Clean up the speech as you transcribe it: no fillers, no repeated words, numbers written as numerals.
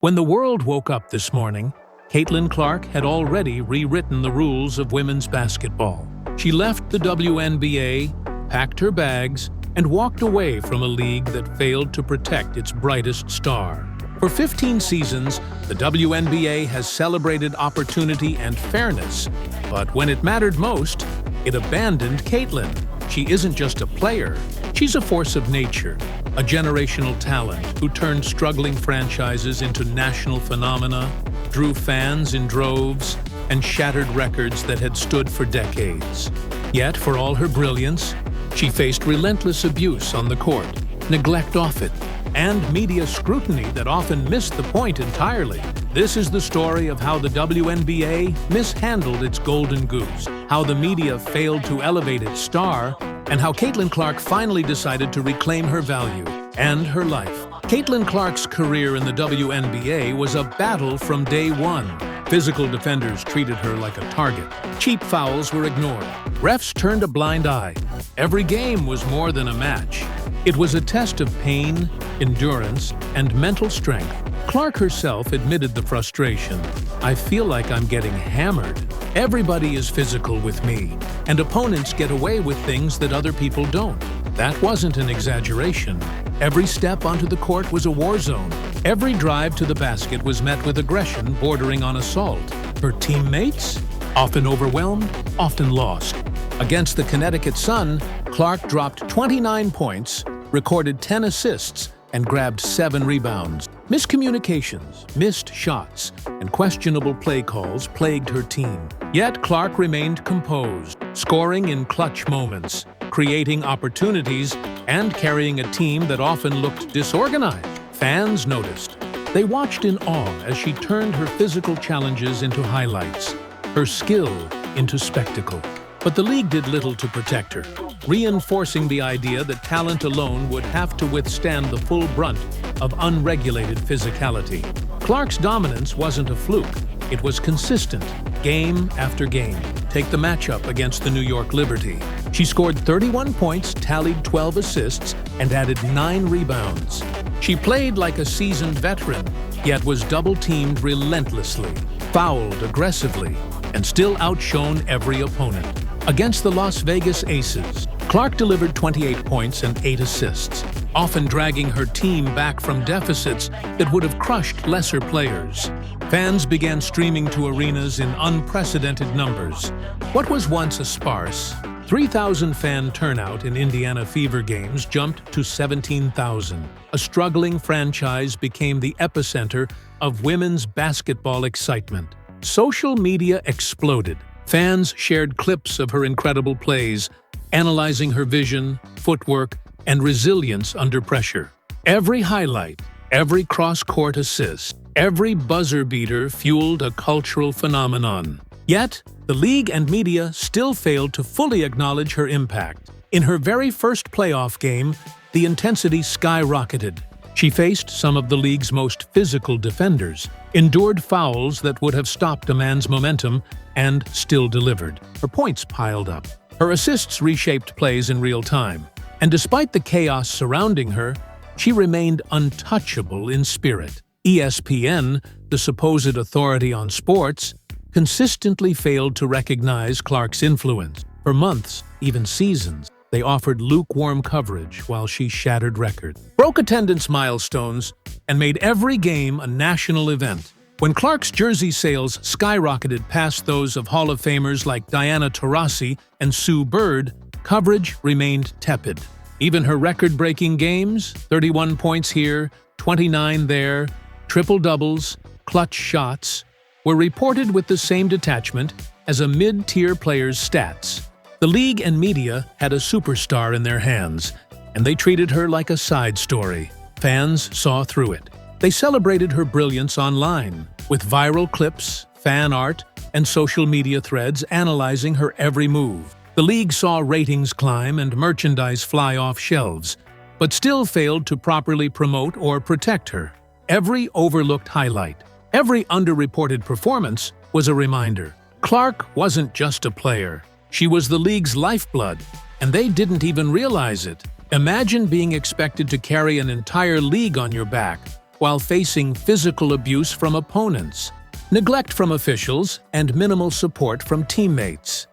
When the world woke up this morning, Caitlin Clark had already rewritten the rules of women's basketball. She left the WNBA, packed her bags, and walked away from a league that failed to protect its brightest star. For 15 seasons, the WNBA has celebrated opportunity and fairness, but when it mattered most, it abandoned Caitlin. She isn't just a player, she's a force of nature, a generational talent who turned struggling franchises into national phenomena, drew fans in droves, and shattered records that had stood for decades. Yet, for all her brilliance, she faced relentless abuse on the court, neglect off it, and media scrutiny that often missed the point entirely. This is the story of how the WNBA mishandled its golden goose, how the media failed to elevate its star, and how Caitlin Clark finally decided to reclaim her value and her life. Caitlin Clark's career in the WNBA was a battle from day one. Physical defenders treated her like a target. Cheap fouls were ignored. Refs turned a blind eye. Every game was more than a match. It was a test of pain, endurance, and mental strength. Clark herself admitted the frustration. "I feel like I'm getting hammered. Everybody is physical with me, and opponents get away with things that other people don't." That wasn't an exaggeration. Every step onto the court was a war zone. Every drive to the basket was met with aggression bordering on assault. Her teammates? Often overwhelmed, often lost. Against the Connecticut Sun, Clark dropped 29 points, recorded 10 assists, and grabbed 7 rebounds. Miscommunications, missed shots, and questionable play calls plagued her team. Yet Clark remained composed, scoring in clutch moments, creating opportunities, and carrying a team that often looked disorganized. Fans noticed. They watched in awe as she turned her physical challenges into highlights, her skill into spectacle. But the league did little to protect her, reinforcing the idea that talent alone would have to withstand the full brunt of unregulated physicality. Clark's dominance wasn't a fluke. It was consistent, game after game. Take the matchup against the New York Liberty. She scored 31 points, tallied 12 assists, and added 9 rebounds. She played like a seasoned veteran, yet was double-teamed relentlessly, fouled aggressively, and still outshone every opponent. Against the Las Vegas Aces, Clark delivered 28 points and 8 assists, often dragging her team back from deficits that would have crushed lesser players. Fans began streaming to arenas in unprecedented numbers. What was once a sparse 3,000 fan turnout in Indiana Fever games jumped to 17,000. A struggling franchise became the epicenter of women's basketball excitement. Social media exploded. Fans shared clips of her incredible plays, analyzing her vision, footwork, and resilience under pressure. Every highlight, every cross-court assist, every buzzer beater fueled a cultural phenomenon. Yet, the league and media still failed to fully acknowledge her impact. In her very first playoff game, the intensity skyrocketed. She faced some of the league's most physical defenders, endured fouls that would have stopped a man's momentum, and still delivered. Her points piled up. Her assists reshaped plays in real time. And despite the chaos surrounding her, she remained untouchable in spirit. ESPN, the supposed authority on sports, consistently failed to recognize Clark's influence. For months, even seasons, they offered lukewarm coverage while she shattered records, broke attendance milestones, and made every game a national event. When Clark's jersey sales skyrocketed past those of Hall of Famers like Diana Taurasi and Sue Bird, coverage remained tepid. Even her record-breaking games, 31 points here, 29 there, triple-doubles, clutch shots, were reported with the same detachment as a mid-tier player's stats. The league and media had a superstar in their hands, and they treated her like a side story. Fans saw through it. They celebrated her brilliance online, with viral clips, fan art, and social media threads analyzing her every move. The league saw ratings climb and merchandise fly off shelves, but still failed to properly promote or protect her. Every overlooked highlight, every underreported performance was a reminder. Clark wasn't just a player. She was the league's lifeblood, and they didn't even realize it. Imagine being expected to carry an entire league on your back, while facing physical abuse from opponents, neglect from officials, and minimal support from teammates.